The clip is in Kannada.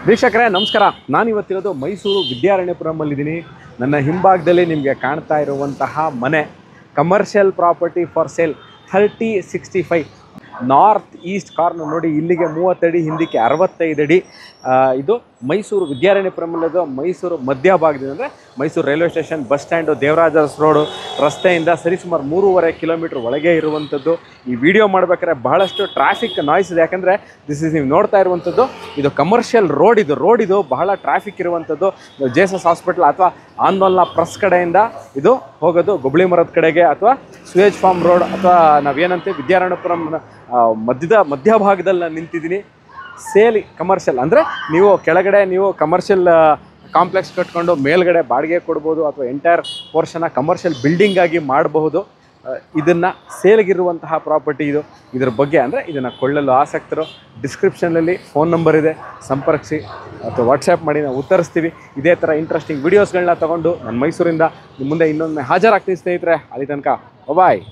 ವೀಕ್ಷಕರೇ ನಮಸ್ಕಾರ. ನಾನಿವತ್ತಿರೋದು ಮೈಸೂರು ವಿದ್ಯಾರಣ್ಯಪುರಮಲ್ಲಿದ್ದೀನಿ. ನನ್ನ ಹಿಂಭಾಗದಲ್ಲಿ ನಿಮಗೆ ಕಾಣ್ತಾ ಇರುವಂತಹ ಮನೆ commercial property for sale 3065 north East corner. ನೋಡಿ, ಇಲ್ಲಿಗೆ 30 ಅಡಿ, ಹಿಂದಕ್ಕೆ 65 ಅಡಿ. ಇದು ಮೈಸೂರು ವಿದ್ಯಾರಣ್ಯಪುರಮಲ್ಲದು ಮೈಸೂರು ಮಧ್ಯಭಾಗದಿಂದ, ಅಂದರೆ Mysuru railway station, bus stand, ದೇವರಾಜರ್ಸ್ road ರಸ್ತೆಯಿಂದ ಸರಿಸುಮಾರು 3.5 ಕಿಲೋಮೀಟ್ರ್ ಒಳಗೆ ಇರುವಂಥದ್ದು. ಈ ವಿಡಿಯೋ ಮಾಡಬೇಕಾದ್ರೆ ಬಹಳಷ್ಟು ಟ್ರಾಫಿಕ್ ನಾಯ್ಸ್ ಇದೆ, ಯಾಕಂದರೆ ನೀವು ನೋಡ್ತಾ ಇರುವಂಥದ್ದು ಇದು ಕಮರ್ಷಿಯಲ್ ರೋಡ್. ಇದು ಬಹಳ ಟ್ರಾಫಿಕ್ ಇರುವಂಥದ್ದು. ಜೇಸಸ್ ಹಾಸ್ಪಿಟಲ್ ಅಥವಾ ಆಂದೋಲನ ಪ್ರೆಸ್ ಕಡೆಯಿಂದ ಇದು ಹೋಗೋದು ಗೊಬ್ಬಳಿ ಮರದ ಕಡೆಗೆ, ಅಥವಾ ಸುಯೇಜ್ ಫಾರ್ಮ್ ರೋಡ್, ಅಥವಾ ನಾವೇನಂತೆ ವಿದ್ಯಾರಣ್ಯಪುರಂ ಮಧ್ಯಭಾಗದಲ್ಲಿ ನಾನು ನಿಂತಿದ್ದೀನಿ. ಸೇಲ್ ಕಮರ್ಷಿಯಲ್ ಅಂದರೆ ನೀವು ಕೆಳಗಡೆ ಕಮರ್ಷಿಯಲ್ ಕಾಂಪ್ಲೆಕ್ಸ್ ಕಟ್ಕೊಂಡು ಮೇಲ್ಗಡೆ ಬಾಡಿಗೆ ಕೊಡ್ಬೋದು, ಅಥವಾ ಎಂಟೈರ್ ಪೋರ್ಷನ್ನ ಕಮರ್ಷಿಯಲ್ ಬಿಲ್ಡಿಂಗ್ ಆಗಿ ಮಾಡಬಹುದು. ಇದನ್ನು ಸೇಲ್ಗಿರುವಂತಹ ಪ್ರಾಪರ್ಟಿ ಇದು. ಇದ್ರ ಬಗ್ಗೆ ಅಂದರೆ ಇದನ್ನು ಕೊಳ್ಳಲು ಆಸಕ್ತರು ಡಿಸ್ಕ್ರಿಪ್ಷನಲ್ಲಿ ಫೋನ್ ನಂಬರ್ ಇದೆ, ಸಂಪರ್ಕಿಸಿ ಅಥವಾ ವಾಟ್ಸಪ್ ಮಾಡಿ, ನಾವು ಉತ್ತರಿಸ್ತೀವಿ. ಇದೇ ಥರ ಇಂಟ್ರೆಸ್ಟಿಂಗ್ ವೀಡಿಯೋಸ್ಗಳನ್ನ ತೊಗೊಂಡು ನಾನು ಮೈಸೂರಿಂದ ನಿಮ್ಮ ಮುಂದೆ ಇನ್ನೊಮ್ಮೆ ಹಾಜರಾಗ್ತೀನಿ ಸ್ನೇಹಿತರೆ. ಅಲ್ಲಿ ತನಕ ಬಾಯ್.